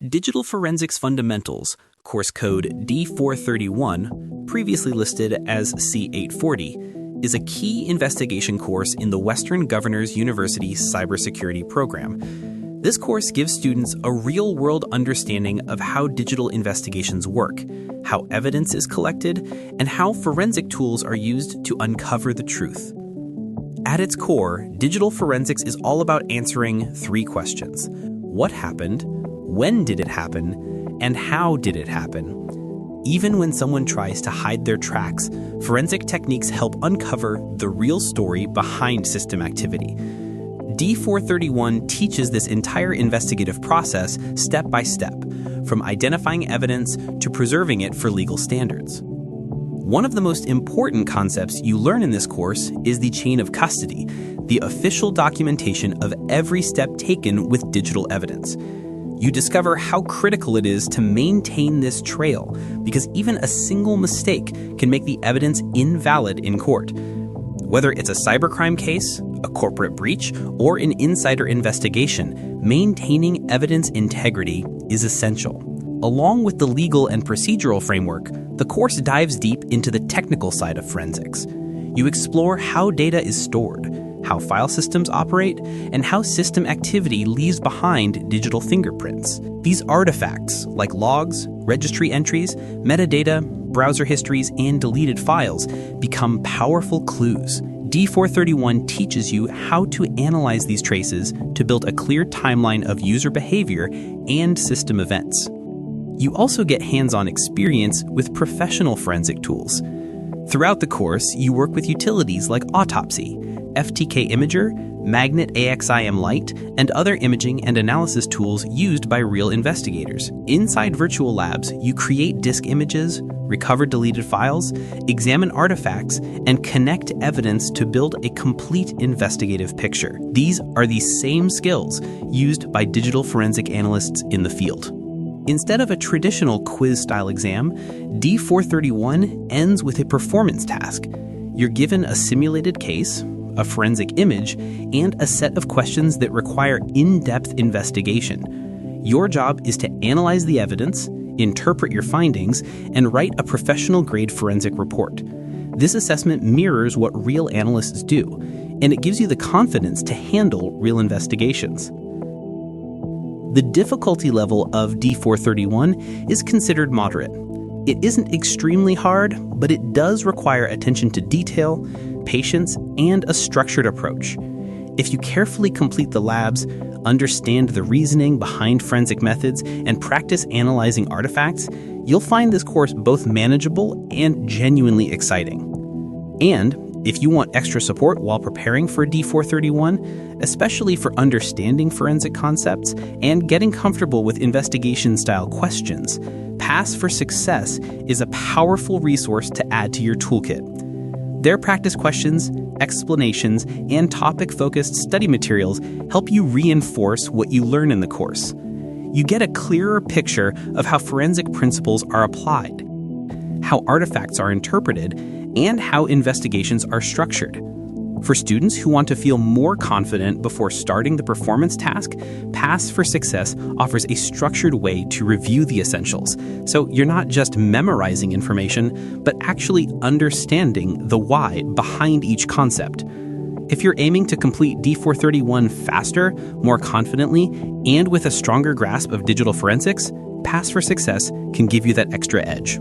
Digital Forensics Fundamentals, course code D431, previously listed as C840, is a key investigation course in the Western Governors University Cybersecurity program. This course gives students a real-world understanding of how digital investigations work, how evidence is collected, and how forensic tools are used to uncover the truth. At its core, digital forensics is all about answering three questions: what happened, when did it happen, and how did it happen? Even when someone tries to hide their tracks, forensic techniques help uncover the real story behind system activity. D431 teaches this entire investigative process step by step, from identifying evidence to preserving it for legal standards. One of the most important concepts you learn in this course is the chain of custody, the official documentation of every step taken with digital evidence. You discover how critical it is to maintain this trail, because even a single mistake can make the evidence invalid in court. Whether it's a cybercrime case, a corporate breach, or an insider investigation, maintaining evidence integrity is essential. Along with the legal and procedural framework, the course dives deep into the technical side of forensics. You explore how data is stored, how file systems operate, and how system activity leaves behind digital fingerprints. These artifacts, like logs, registry entries, metadata, browser histories, and deleted files, become powerful clues. D431 teaches you how to analyze these traces to build a clear timeline of user behavior and system events. You also get hands-on experience with professional forensic tools. Throughout the course, you work with utilities like Autopsy, FTK Imager, Magnet AXIM Lite, and other imaging and analysis tools used by real investigators. Inside virtual labs, you create disk images, recover deleted files, examine artifacts, and connect evidence to build a complete investigative picture. These are the same skills used by digital forensic analysts in the field. Instead of a traditional quiz-style exam, D431 ends with a performance task. You're given a simulated case, a forensic image, and a set of questions that require in-depth investigation. Your job is to analyze the evidence, interpret your findings, and write a professional-grade forensic report. This assessment mirrors what real analysts do, and it gives you the confidence to handle real investigations. The difficulty level of D431 is considered moderate. It isn't extremely hard, but it does require attention to detail, patience, and a structured approach. If you carefully complete the labs, understand the reasoning behind forensic methods, and practice analyzing artifacts, you'll find this course both manageable and genuinely exciting. And if you want extra support while preparing for D431, especially for understanding forensic concepts and getting comfortable with investigation-style questions, Pass for Success is a powerful resource to add to your toolkit. Their practice questions, explanations, and topic-focused study materials help you reinforce what you learn in the course. You get a clearer picture of how forensic principles are applied, how artifacts are interpreted, and how investigations are structured. For students who want to feel more confident before starting the performance task, Pass for Success offers a structured way to review the essentials, so you're not just memorizing information, but actually understanding the why behind each concept. If you're aiming to complete D431 faster, more confidently, and with a stronger grasp of digital forensics, Pass for Success can give you that extra edge.